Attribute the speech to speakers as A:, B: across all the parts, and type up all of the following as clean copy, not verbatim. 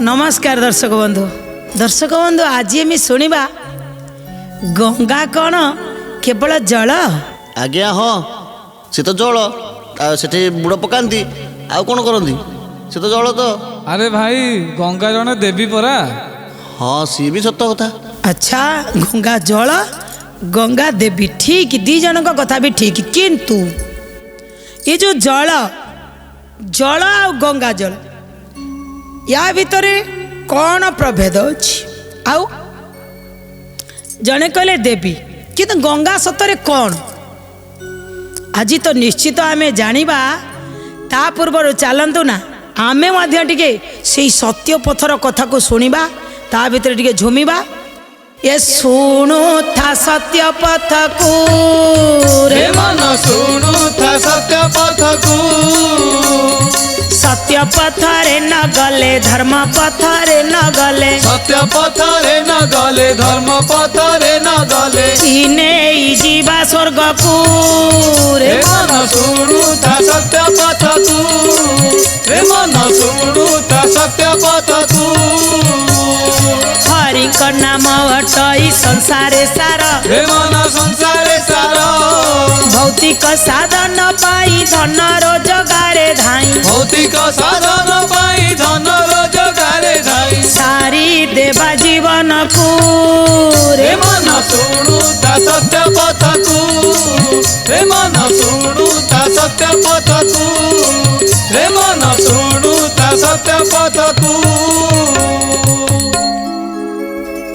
A: नमस्कार दर्शक बंधु आज आम शुणा गंगा कौन केवल जल
B: आज्ञा हाँ से तो जल से बुड़ पकाती आउ कौन करती से तो जल तो।
C: अरे भाई गंगा जने देवी परा।
B: हाँ सी भी सत कथा।
A: अच्छा गंगा जल गंगा देवी ठीक दी जन कथा भी ठीक किंतु ये जो जल जल आ गंगा जल या भितर कौन प्रभेद अच्छी आउ जने कहले देवी किंतु गंगा सतरे कौन आज तो निश्चित आमे जानिबा ता पूर्व चलतु ना आमे मध्य टिके से सत्य पथर कथा को सुनिबा ता भितर टिके झुमिबा ये सुनु था सत्य पथ को रे
C: मन सुनु था सत्य पथ को
A: सत्य पथरे न गले धर्म पथरे न गले
C: सत्य पथरे न गले धर्म पथरे न गले
A: इने जीवा स्वर्ग को रे
C: मन सुनु था सत्य पथ को रे मन सुनु था सत्य पथ को
A: हरि का नाम अटई संसारे सार
C: रे मन संसारे सार
A: भौतिक साधन पाई धन रोजगारे धाई
C: भौतिक साधन पाई धन रोजगारे धाई
A: सारी देवा जीवन को
C: रे मन सुनु ता सत्य पथ को रे मन सुनु ता सत्य पथ को रे मन सुनु ता सत्य पथ को।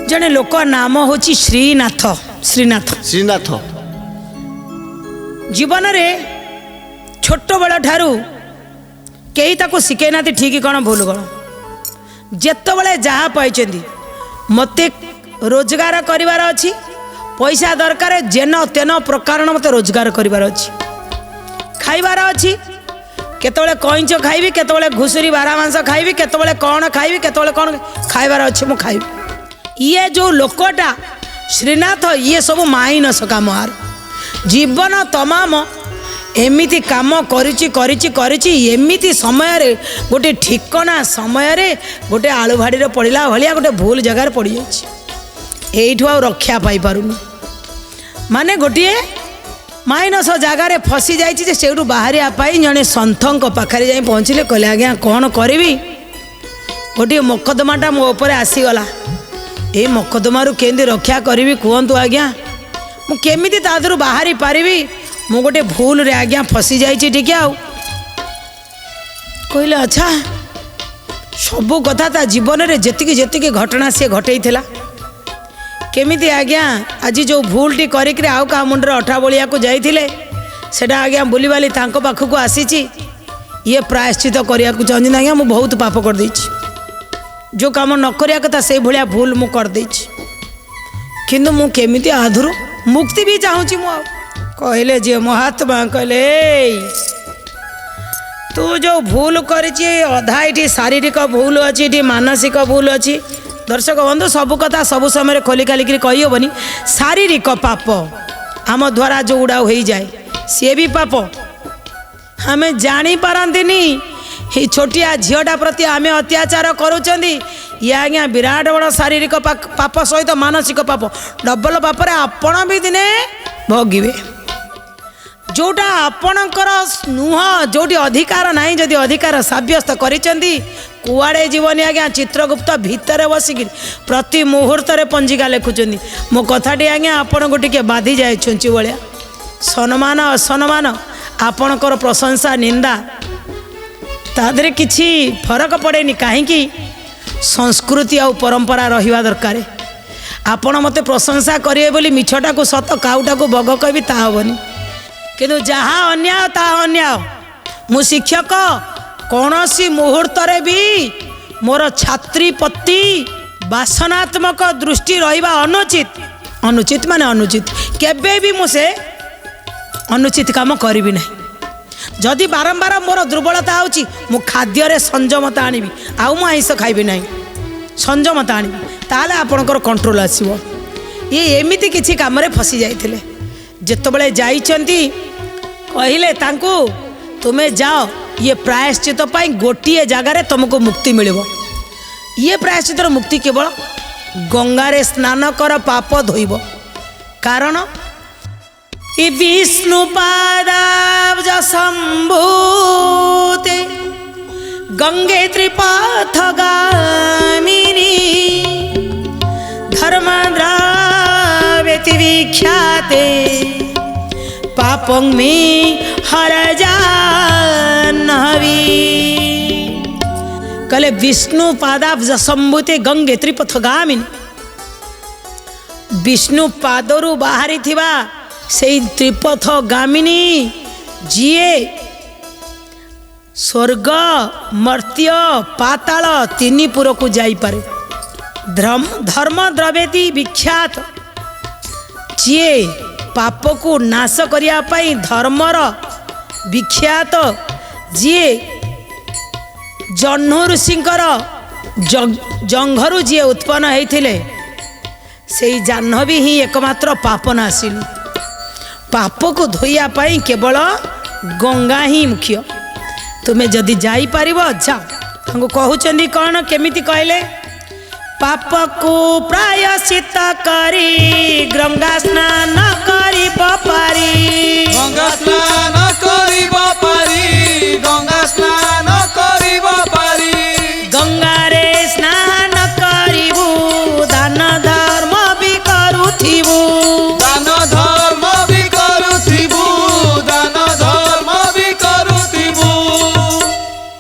A: जने लोक नाम होची श्रीनाथ श्रीनाथ
B: श्रीनाथ
A: जीवन रे छोट बड़ ठारू कई ताको शिखे ना ठीक कौन भूल कौन जेत बड़े जहाँ पाई मते रोजगार करिवार अच्छी पैसा दरकार जेन तेन प्रकार मते रोजगार करिवार अच्छी खाइबार अच्छी केतबले कईंच खाइबी केतबले घुसुरी बारा मांस खाइबी केतबले कौन खाइबी केतबले कौन खाइबार अच्छी मु खाइबी ये जो लोकटा श्रीनाथ ये सब माइनस काम आर जीवन तमाम एमिति काम करिछि एमिति समय रे गोटे ठिकना समय रे गोटे आलू भाड़ी रे पड़िला भलिया गोटे भूल जगार पड़ी जाइछि एइठु आ रक्षा पाई पारुनी माने गोटे माइनस जगार फसी जाइछि जे सेउठु बाहरिया पाई जने संथंक पाखरे जाई पहुँचले कहले आज्ञा कौन करिवि गोटे मोकदमाटा मो ऊपर आसीगला ए मोकदमारू केंदी रक्षा करी कहतु आज्ञा मु केमिति तादरू बाहरी पारिबी मु गोटे भूल रे आज्ञा फसी जाइछि ठीक आउ कहले अच्छा सबू कथा ता जीवन रे जेतिकी जेतिकी घटना से घटेइथिला केमिति आज्ञा आज जो भूलटी करिक आउ का मुंडर अठा बलिया को जाइथिले सेटा आज्ञा बुलीबाली तांको पाखकु आसीछि ये प्रायश्चित करिया को चाहनी आज्ञा मु बहुत पाप कर देछि जो काम न करिया कथा से भलिया भूल मु कर देछि किंतु मु केमिति आधुरु मुक्ति भी चाहूची मु कहले जे महात्मा कहले तू जो भूल करिछि अधा इटी शारीरिक भूल अछि इटी मानसिक भूल अछि दर्शक बंधु सब कथा सब समय खोली खाली कही हेबनी शारीरिक पाप आम द्वारा जो उड़ा हो जाए सी भी पाप हमें जानी पारंतिनी ही छोटिया झीटा प्रति आम अत्याचार करुँच ये आज्ञा विराट बड़ शारीरिक पाप सहित मानसिक पाप डबल पाप आपण भी दिने भोगे जोटा आपणकर नुह जोटी अधिकार ना जदि अधिकार सब्यस्त करिसेंती कुआड़े जीवनी आज्ञा चित्रगुप्त भितर बसिक प्रति मुहूर्त पंजिका लिखुं मो कथाटी आज्ञा आपण को टिके बाधि जाए छुंची भाया सम्मान असम्मान आपणकर प्रशंसा निंदा तादरे किछि फरक पड़ेनी कहीं संस्कृति आ परंपरा रहिबा दरकार आपण मते प्रशंसा करिए बोली मिछटा को सत काउटा को बग कहबी ता हेबनी किंतु जहाँ अन्याय ता अन्याय मु शिक्षक कौनसी मुहूर्त रे भी मोर छात्री प्रति वासनात्मक दृष्टि रहिबा अनुचित अनुचित माने अनुचित केबे भी मुझे अनुचित काम करिबी नहीं जदि बारंबार मोर दुर्बलता होची मु खाद्य रे संयमता आनिबी आउ मु आइंस खाइबी नहीं संयमता आनिबी ताले आपणकर कंट्रोल आसीबो ये एमिति किछि काम रे फसी जाइथिले जेतबेले जाइचंती कहिले तांकू तुम्हें जाओ ये प्रायश्चित पाई गोटिए जगार तुमको मुक्ति मिलिबो ये प्रायश्चितर मुक्ति केवल गंगारे स्नान कर पाप धोइब कारण इ विष्णु पादाब्ज संभूते गंगे त्रिपथ गामिनी धर्मद्रावेति विख्याते पापं मे हर जाह्नवी कहले विष्णु पादाब्ज संभूते गंगे त्रिपथ गामिनी विष्णु पादरु बाहरी थिबा सेई त्रिपथ गामिनी जिए स्वर्ग मर्त्य पाताल तीनिपुर को जाइपारे धर्म द्रवेति विख्यात जिए पाप को नाश करिया पाई धर्मर विख्यात जिए जह्नु ऋषिंकर जंघरु जिए उत्पन्न होइथिले सेई जाह्नवी ही एकमात्र पाप नाशिनी पाप को धोइया पाई केवल गंगा ही मुख्य तुम्हें जदि जाई पारिबो जाओ तांको कहउचंदी कौन केमिति कहले पाप को प्रायश्चित करी गंगा स्नान करी पारी
C: गंगा स्नान करिब पारी गंगा स्नान करिब पारी
A: गंगा रे स्नान करिबू दान धर्म भी करुथिबू
C: दान धर्म भी करुथिबू दान धर्म भी करुथिबू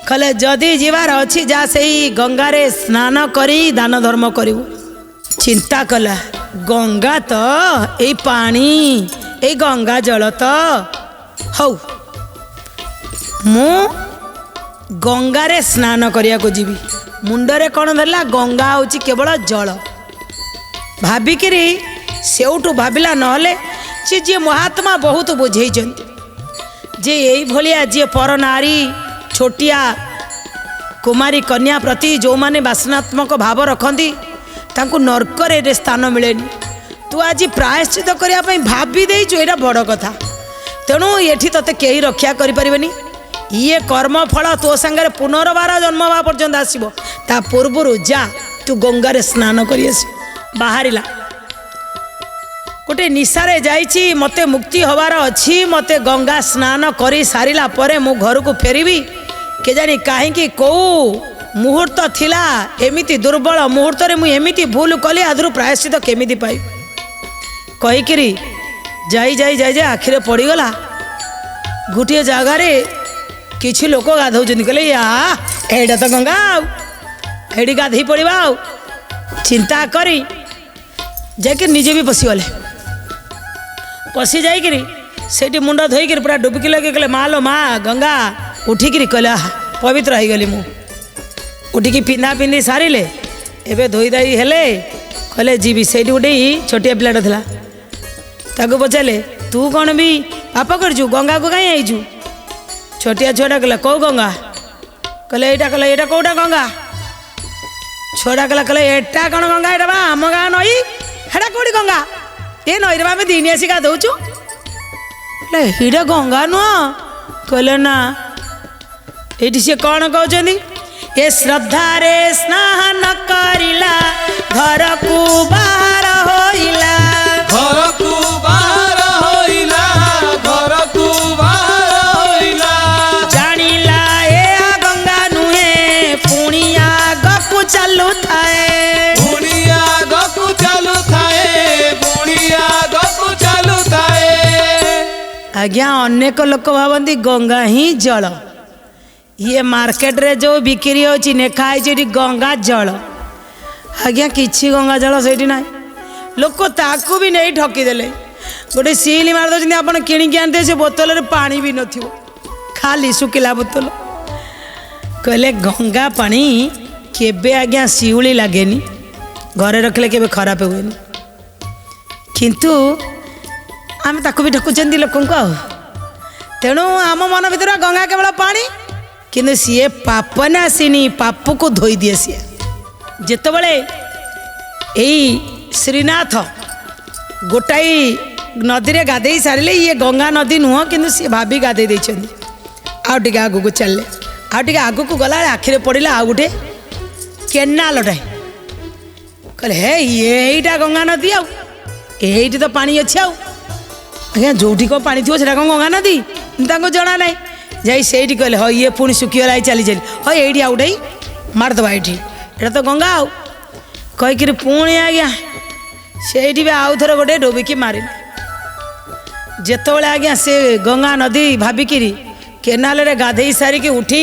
A: कले जदि जीवार अच्छी जा सही गंगा रे स्नान करी दान धर्म करिबू चिंता कला गंगा तो ए पानी ए गंगा जल तो हौ मु गंगा रे स्नान करिया को जीवी मुंडरे कौन धरला गंगा होची केवल जल भाबिकिरी सेउठू भाबिला नहले से जी महात्मा बहुत बुझेइचंती जे एई भलिया जे पर नारी छोटिया कुमारी कन्या प्रति जो माने वासनात्मक भाव रखती तांको नरकरे स्थान मिलेनी तू आज प्रायश्चित करिया पई भाबी देइछु एटा बड़ कथा तेणु एठी तते केही रक्षा करि परिबेनी ये कर्म फल तो संगे पुनर्बार जन्म हवा पर्यंत आसीबो ता पूर्वरु जा तू गंगा रे स्नान करि आसी बाहरिला गोटे निशारे जाइछि मते मुक्ति हवार अछि मते गंगा स्नान करि सारिला परे मु घर को फेरिबी के जानी कहीं कौ मुहूर्त थिला एमिति दुर्बल मुहूर्त रे मु एमिति भूल कली आदर प्रायश्चित केमिति पाई कहीकिरी जाई जाई जाई जाई आखिरे पड़गला गोटे जगार किछि लोक गाधौचंदी कहले या एटा तो गंगा एडी गाधई पड़वा चिंता करी जाके निजे भी पशिगले पशि जाइकिरी सेठी मुंड धोईकिरी पूरा डुबकी लगे कहले माँ लो माँ गंगा उठिकी कहले पवित्र हो गली मु उठिकी पिंधा पिंधि सारे एवं धोई धाई हेले कहले जीवी से गोटे छोटिया पिलाटा था ताको पचारे तू कौन भी पाप करचु गंगा को कहीं आईचु छोटिया छुआटा कहला कौ गंगा कहले यहाँ कौटा गंगा छुआटा कहला एटा कौन गंगा एटा बा आम गाँ नई हेटा कौटी गंगा ये नई रे आम दिन आसी गाधौचु हिटा गंगा नुह कहले ना ये सी कौन कहते ये श्रद्धा रे स्नान करिला घर को बाहर होइला
C: घर को बाहर होइला घर को बाहर होइला
A: जानिला ए गंगा नुहे पुणिया गपु चालू थाए
C: पुणिया गपु चालू थाए पुणिया गपु चालू थाए
A: आज्ञा अनेक लोक भावती गंगा ही जल ये मार्केट रे जो बिक्री होची नेखाई गंगा जल आज्ञा किछि गंगा जल से ना लोक ताकू भी नहीं ठकीदेले गोटे सील मारिदे आप किणिकी आनते से बोतल रे पानी भी नथिबो खाली सुखिला बोतल कहले गंगा पानी केबे आज्ञा शिउली लागेनी घरे रखले केबे खराब हुएनी किंतु आम ताकू भी ठकुचंदी लोक तेणु आम मन भर गंगा केवल पानी किंतु सीए पाप नासिनी पाप को धोई दिए सी जितेबले यही श्रीनाथ गोटाई नदी रे गाधे सारे ये गंगा नदी नुह किंतु सी भाभी गाधे आगे को चलले आगे को गला आखिरे पड़ा आउ गोटे କେନାଲଟା କହିଲେ ହେ ଏଇଟା ଗଙ୍ଗା ନଦୀ ଆଉ ଏଇଠି ତ ପାଣି ଅଛି ଆଉ ଆଜ୍ଞା ଯୋଉଠି କ'ଣ ପାଣି ଥିବ ସେଇଟା କ'ଣ ଗଙ୍ଗା ନଦୀ ତାଙ୍କୁ ଜଣା ନାହିଁ ଯାଇ ସେଇଠି କହିଲେ ହଁ ଇଏ ପୁଣି ଶୁଖିଗଲା ଚାଲି ଚାଲି ହଁ ଏଇଠି ଆଉ ଗୋଟେ ମାରିଦେବା ଏଇଠି ଏଇଟା ତ ଗଙ୍ଗା ଆଉ କହିକିରି ପୁଣି ଆଜ୍ଞା ସେଇଠି ବି ଆଉ ଥରେ ଗୋଟେ ଡୋବିକି ମାରିଲେ ଯେତେବେଳେ ଆଜ୍ଞା ସେ ଗଙ୍ଗା ନଦୀ ଭାବିକିରି କେନାଲରେ ଗାଧେଇ ସାରିକି ଉଠି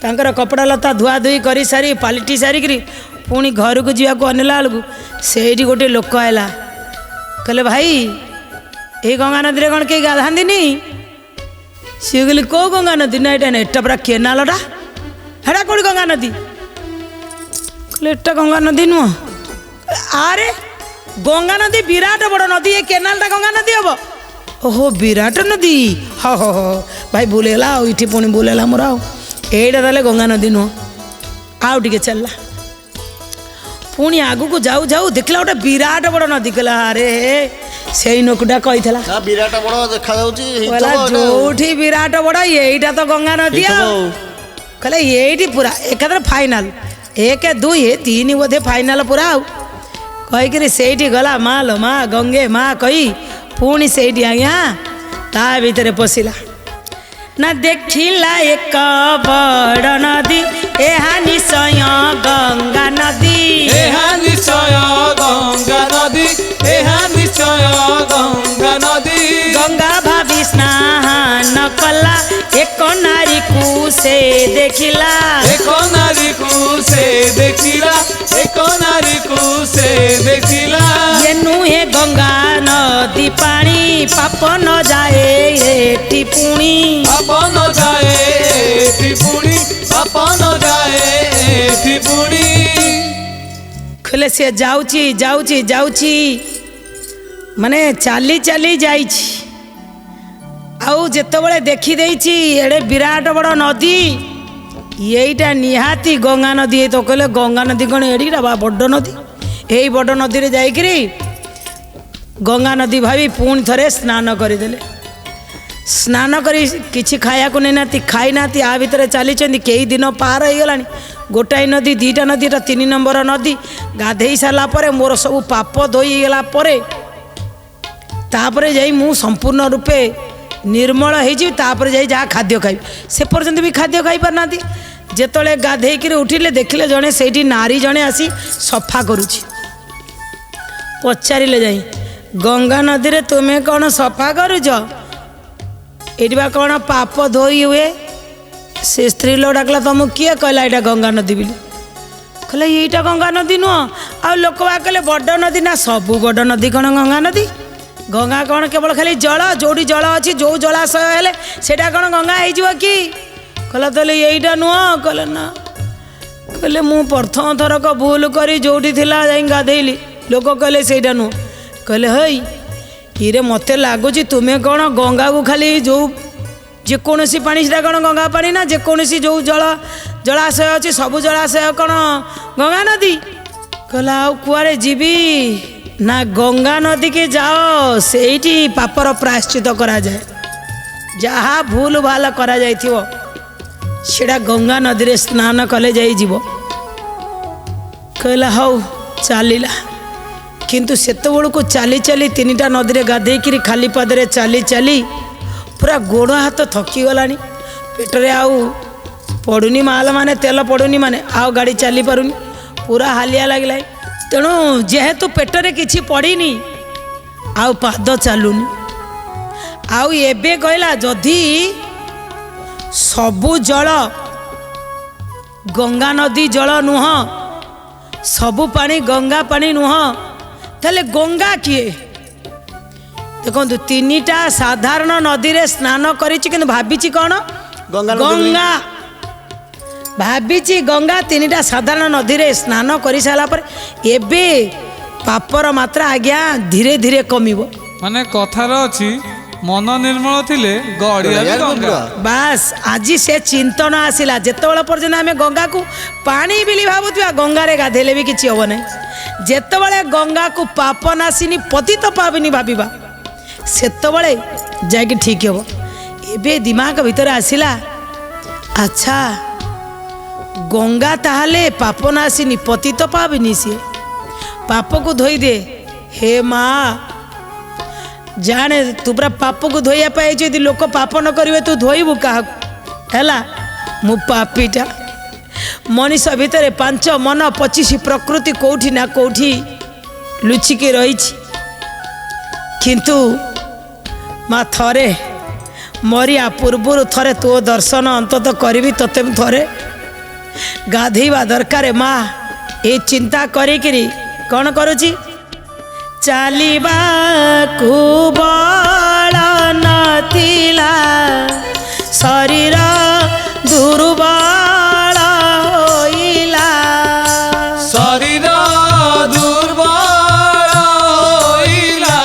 A: ତାଙ୍କର କପଡ଼ା ଲତା ଧୁଆଧୁଇ କରି ସାରି ପାଲିଟି ସାରିକିରି ପୁଣି ଘରକୁ ଯିବାକୁ ଅନେଇଲା ବେଳକୁ ସେଇଠି ଗୋଟେ ଲୋକ ହେଲା କହିଲେ ଭାଇ ଏଇ ଗଙ୍ଗା ନଦୀରେ କ'ଣ କେହି ଗାଧାନ୍ତିନି ସିଏ କହିଲେ କେଉଁ ଗଙ୍ଗା ନଦୀ ନା ଏଇଟା ପୁରା କେନାଲଟା ହେଟା କେଉଁଠି ଗଙ୍ଗା ନଦୀ କହିଲେ ଏଟା ଗଙ୍ଗା ନଦୀ ନୁହଁ ଆରେ ଗଙ୍ଗା ନଦୀ ବିରାଟ ବଡ଼ ନଦୀ ଏ କେନାଲଟା ଗଙ୍ଗା ନଦୀ ହବ ଓହୋ ବିରାଟ ନଦୀ ହଁ ହଁ ହଁ ଭାଇ ଭୁଲ ହେଲା ଆଉ ଏଠି ପୁଣି ଭୁଲ ହେଲା ମୋର ଆଉ ଏଇଟା ତାହେଲେ ଗଙ୍ଗା ନଦୀ ନୁହଁ ଆଉ ଟିକେ ଚାଲିଲା ପୁଣି ଆଗକୁ ଯାଉ ଯାଉ ଦେଖିଲା ଗୋଟେ ବିରାଟ ବଡ଼ ନଦୀ କହିଲା ଆରେ ସେଇ ଲୋକଟା କହିଥିଲା
B: ବିରାଟ ବଡ଼ ଦେଖାଯାଉଛି
A: ଯୋଉଠି ବିରାଟ ବଡ଼ ଏଇଟା ତ ଗଙ୍ଗା ନଦୀ ଆଉ କହିଲେ ଏଇଠି ପୁରା ଏକାଥରେ ଫାଇନାଲ 1 2 3 ବୋଧେ ଫାଇନାଲ ପୁରା ଆଉ କହିକିରି ସେଇଠି ଗଲା ମା ଲୋ ମା ଗଙ୍ଗେ ମା କହି ପୁଣି ସେଇଠି ଆଜ୍ଞା ତା ଭିତରେ ପଶିଲା ନା ଦେଖିଲା ଏକ ବଡ଼ ନଦୀ ଏହା ନିଶ୍ଚୟ ଗଙ୍ଗା ନଦୀ
C: ଏହା ନିଶ୍ଚୟ ଗଙ୍ଗା ନଦୀ ଏହା ନିଶ୍ଚୟ ଗଙ୍ଗା ନଦୀ
A: ଗଙ୍ଗା ଭାବି ସ୍ନାନ କଲା ଏକ ନାରୀକୁ ସେ ଦେଖିଲା
C: ଏକ ନାରୀକୁ ସେ ଦେଖିଲା ଏକ ନାରୀକୁ ସେ ଦେଖିଲା
A: ଏ ନୁହେଁ ଗଙ୍ଗା ନଦୀ ପାଣି ପାପ ନ ଯାଏ ଏଠି ପୁଣି
C: ପାପ ନ ଯାଏ ଏଠି ପୁଣି ପାପ ନ ଯାଏ ଏଠି ପୁଣି
A: କହିଲେ ସେ ଯାଉଛି ଯାଉଛି ଯାଉଛି ମାନେ ଚାଲି ଚାଲି ଯାଇଛି ଆଉ ଯେତେବେଳେ ଦେଖିଦେଇଛି ଏଡ଼େ ବିରାଟ ବଡ଼ ନଦୀ এইটা নিহাতি গঙ্গা নদী এই তো কলে গঙ্গা নদী কোণ এড়িটা বা বড় নদী এই বড় নদীরে যাইকি গঙ্গা নদী ভাবি পুଣି থরে স্নান করেদেলে স্নান করে কিছু খাইয়াকু নেইনাতি খাইনাতি আ ভিতরে চালিছেন কেই দিন পার হয়ে গলানি গোটাই নদী দুইটা নদী এটা 3 নম্বর নদী গাধেই সারা পরে মোর সবু পাপ ধোই গলা পরে তাপরে যাই মু সম্পূর্ণ রূপে निर्मल होपर जा जहाँ खाद्य खाई से पर्यंत भी खाद्य खाई पारना जिते गाधेक उठिले देखिले जड़े से नारी जड़े आसी सफा करुची पचारे जा गंगा नदी रे तुम्हें कौन सफा करुच ये कौन पाप धोई हुए से स्त्री लोक डाकला तुमको किए कहला यहाँ गंगा नदी बोली कहला यहीटा गंगा नदी नुह आ लोक कहले बड़ नदी ना सबू बड़ नदी कौन गंगा नदी गंगा कौन केवल खाली जल जोड़ी जल अच्छी जो जलाशय हेले सेटा कौन गंगा हो कि कहला तो यहीटा नुह कहले ना कहले मु प्रथम थरक भूल करी जोटी थिला जाई गाधेली लोक कहले सेटा नुह कहले हई ये मत लगुच तुम्हें कौन गंगा को खाली जो जेकोसी पानी से कौन गंगा पानी ना जेकोसी जो जल जलाशय अच्छी सबू जलाशय कौन गंगा नदी कहला आ कुआरे जीवी ना गंगा नदी के जाओ सेठी पापर प्रायश्चित करा जाए जहाँ भूल भाल करा जाइथिवो सेटा गंगा नदी रे स्नान कले जाई जीवो कहला हौ चलिला किंतु सेत बेलू चली चली 3टा नदी रे गाधेकी खाली पादरे चली चली पूरा गोड़ हाथ थकी गलानी पेटरे आउ पड़ुनी माल माने तेल पड़ुनी माने आउ गाड़ी चली पारुनी पूरा हालिया लगला तेणु जेहेतु पेटरे किछि पड़ीनी आउ पाद चलुनी आउ एबे कहला जदि सबु जल गंगा नदी जल नुह सबु पानी गंगा पानी नुह ताले गंगा किए देखो 3टा साधारण नदी रे स्नान करिछि किंतु भाबिछि कोन गंगा भाविची गंगा 3टा साधारण नदी रे स्नान कर सारा पर एबे पापर मात्रा आज्ञा धीरे धीरे कमिबो
C: माने कथार अछि मन निर्मल थिले गड़िया भी गंगा
A: बस आज से चिंतन आसिला जेतेबेले पर्यंत आमे गंगा को पानी बिली भाबुथिबा गंगा रे गाधेले भी किछि होबो नै जेतेबेले गंगा को पाप नासिनी पतित पाविनी भाबिबा सेतेबेले जाके ठीक होबो एबे दिमाग भीतर आसिला अच्छा गंगा ताहले पाप नासिनी पति तो पाविनी सी पाप को धोई दे। हे माँ जाने तू पूरा पाप को धोइया यदि लोक पाप न करेंगे तू धोइबू क्या है मु पापीटा मनीष भितर 5 मन 25 प्रकृति कौटी ना कौटी लुचिकी रही किंतु माँ थरे मरिया पूर्वर थरे तो दर्शन अंतत करी तोते थरे गाधेवा दरकार माँ ये चिंता करी कौन करुची चालिबा को बल नथिला शरीर दुर्बल होइला
C: शरीर दुर्बल होइला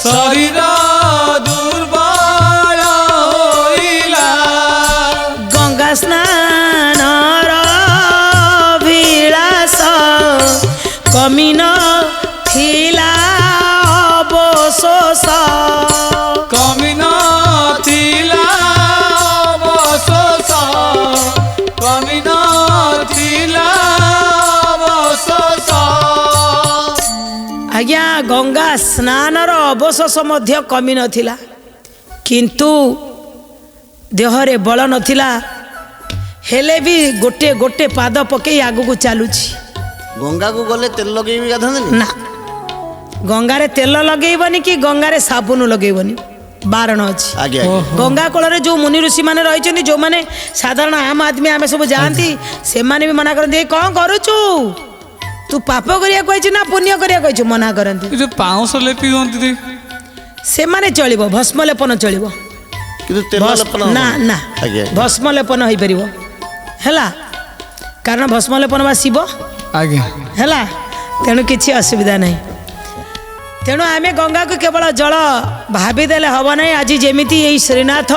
C: शरीर दुर्बल होइला
A: गंगा स्नान विलास कमिन थिला अवशोष
C: कमिन थिला अवशोष कमिन थिला अवशोष
A: आज्ञा गंगा स्नानर अवशोष मध्य कमी नथिला किंतु देहरे बल नथिला हेले भी गोटे गोटे पाद पकई आगू चलुची
B: गंगा को गले तेल लगे भी गाधंदी
A: ना गंगारे तेल लगेबनी कि गंगारे साबुन लगेबनी बारण अच्छी
B: आगे
A: गंगा कूल जो मुनि ऋषि मैंने रही जो मैंने साधारण आम आदमी आम सब जाती से भी मना करते कौन करुचु तू पाप करिया ना पुण्य करिया मना करती
C: जो पाउंस लेपी हुंती
A: से माने चलिबो भस्म लेपन चलिबो
B: किंतु तेल लेपन
A: ना ना
B: आगे
A: भस्म लेपन हो परिबो हैला कारण भस्म लेपन बा शिव
C: आगे
A: हैला तेणु किछि असुविधा नहीं तेणु आमे गंगा को केवल जल भाविदेले हब नहीं आज जेमिति यही श्रीनाथ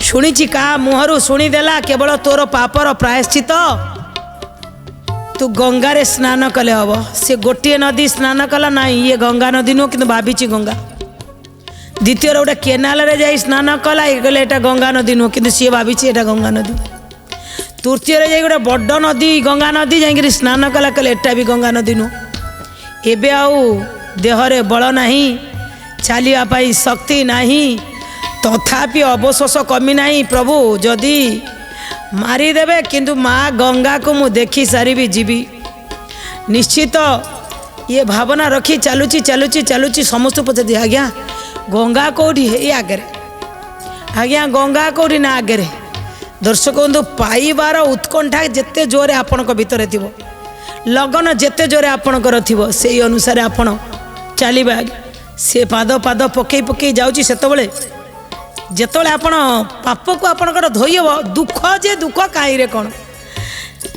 A: शुणिची का मुहरु शुणीदेला केवल तोर पापर प्रायश्चित तू गंगारे स्नान कले हम से गोटे नदी स्नान कला ना ये गंगा नदी नुह कि भाभी गंगा द्वितीय गोटे केनाल रे जाई स्नान कला ये कहले एटा गंगा नदी नुह कि सी भाभी एटा गंगा नदी तृतीय रे जाई गोटे बड़ नदी गंगा नदी जाई स्नान कला कहले एटा भी गंगा नदी नुह एबे आउ देहरे बल नहीं चलिया पाई शक्ति नहीं तथापि अवशोष कमी नहीं प्रभु जदि मारिदेवे किंतु माँ गंगा को मु देखी सारी जीवी निश्चित ये भावना रखी चलुची चलुची चलुची समस्त पचार आज्ञा गंगा कौटी है आगे आज्ञा गंगा कौटी ना आगे दर्शक बंधु पाइबार उत्कंठा जिते जोरे आपण भितर थी लगन जिते जोरे आपणकर थी से अनुसार आपण चलिबा से पाद पाद पकई पकई जाऊँगी सेतबले जेतबले आपण पाप को आपणकर धोइब दुख जे दुख कहीं रे कौन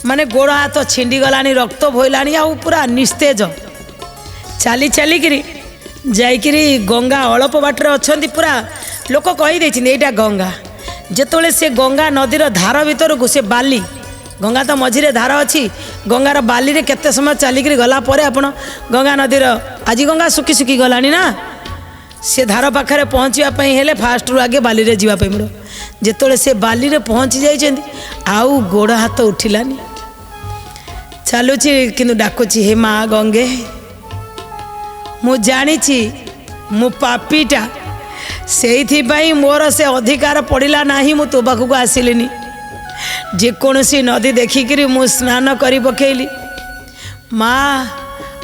A: माने गोड़ हाथ छिंडी गलानी रक्त भोइलानी आ पूरा निस्तेज चली चलिकी जाइकिरी गंगा अल्प बाटर अच्छी पूरा लोक कहीदे यहाँ गंगा जेतबले से गंगा नदीर धार भीतर को से बाली गंगा तो मझिरे धार अच्छी गंगार बाली रे केते समय चलिकी गला परे आपण गंगा नदीर आज गंगा सुखी सुखी गलानी ना से धार पाखे पहुँचापी हेले फास्ट रू आगे बाली रे जीवाई मोर जेतबले से बाली रे पहुँची जाइछन्ती आउ गोड़ हाथ उठिलानी चलुची किंतु डाकुची हे माँ गंगे मु जानिछि मु पापीटा से मोर से अधिकार पड़िला नाही मु तो पाखक आसिलिनी जेकोसी नदी देखिकी मु स्नान करी पकेली माँ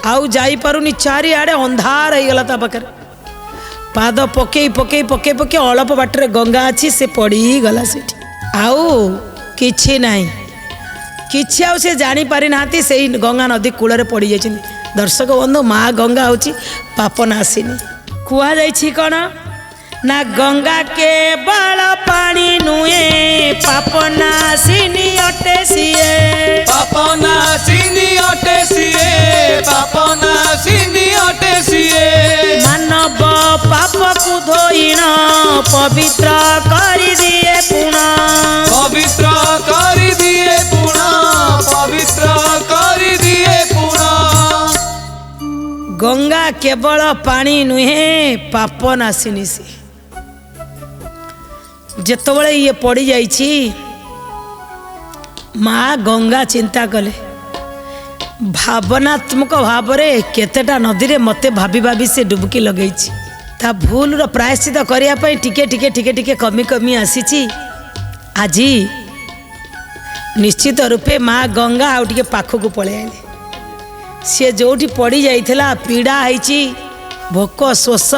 A: आउ जाई पारुनी चारिआडे अंधार हो गला ता पाखे पाद पकई पकई पकई पकई अल्प बाटर गंगा अच्छी से पड़गला से आउ किछि नाही किछि आउ से जानी पारि नाती से गंगा नदी कूल पड़ जाइछिन दर्शक बंधु माँ गंगा हूँ पापनाशिनी कुआ जाइछि कौन ना गंगा के बल पानी नुए पापनाशिनी अटे सिए
C: पापनाशिनी अटे सिए पापनाशिनी अटे सिए
A: मानव पाप को धोइण पवित्र करि दिए पुण
C: पवित्र करि दिए पुण पवित्र करि दिए पुण
A: गंगा केवल पानी नुहे पाप नाशिनी से जेतबले ये पड़ जाइछि माँ गंगा चिंता कले भावनात्मक भाव में केतेटा नदी रे मते भाभी भाभी से डुबकी लगे ता भूल प्रायश्चित करने टिके टिके टिके टिके कमी कमी आसी आज निश्चित रूपे माँ गंगा आउ टिके पाखक पलि आइले सी जो पड़ जाइला पीड़ा है भोक शोष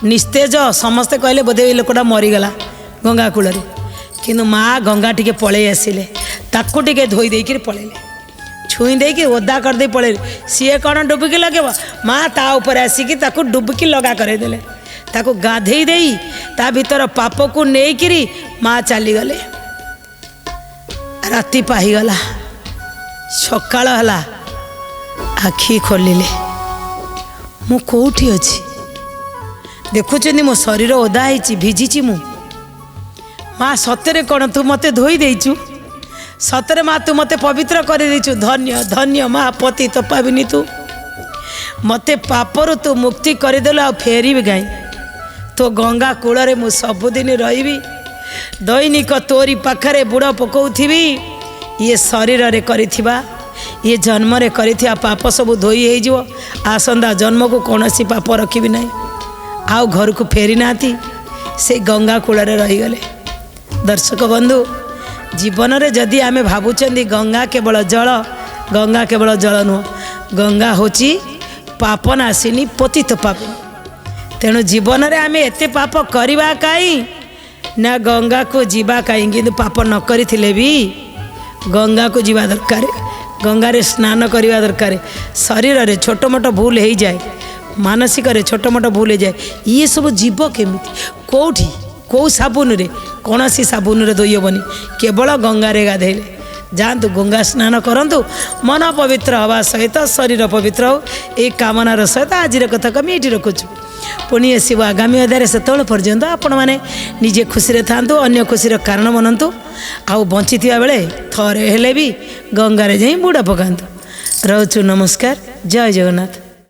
A: निस्तेज समस्ते कहले बोधे लोकटा मरीगला गंगा कूल किंतु माँ गंगा टिके पलि आसिले ताकू टिके धोई देकर पलैले छुई देकी ओदा करदे पलैले सी कौन डुबकी लगे माँ ता ऊपर आसिकी ताकू डुबकी लगा करदेले ताकू गाधे देई ता भीतर पाप को नेइकिरी माँ चलीगले राति पाहीगला सकाळ हला आखि खोलिले मु कोठी अछि देखुचंदी मो शरीर ओदा होइछि भिजिछि मु माँ सतरे कौन तू मते धोई देइछु सतरे माँ तू मते पवित्र कर देइछु धन्य धन्य माँ पति तो पाविनी तू मते पापरु तू मुक्ति करदेलु आ फेरी गाई तो गंगा कूल रे मु सबुदिन रही दैनिक तोरी पाखरे बुड़ पकाउथी ये शरीर रे करिथिबा ये जन्म रे करिथिबा पाप सब धोई हो जिवो आसंदा जन्म को कौनसी पाप रखी नहीं आउ घर को फेरी नाती से गंगा कूल रे रही गले। दर्शक बंधु जीवन रे जदि आमे भाबुचंदी गंगा केवल जल नुह गंगा होची पाप नासिनी पतित पापिनी तेणु जीवन रे आमे एते पाप करवा काई ना गंगा को जीवा काई किंतु पाप न करिथिले भी गंगा को जीवा दरकार गंगा रे स्नान करवा दरकार शरीर रे छोट मोट भूल हो जाए मानसिक रे छोट मोट भूल हो जाए ये सब जीव केमिति कोठी कौ साबुन रे कौन सी साबुन रे धोइबनी केवल गंगा रे गाधेले जातु गंगा स्नान करंतु मन पवित्र हवा सहित शरीर पवित्र हो ये कामनार सहित आज कथा कमी ये रखुचु पुणी आसव आगामी अध्याय से पर्यंत आपण मैंने निजे खुशी था अन्य खुशी कारण मनतु आउ बंची बेले थरे हेले भी गंगारे जाई बुड़ पकातु। रोचु नमस्कार। जय जगन्नाथ।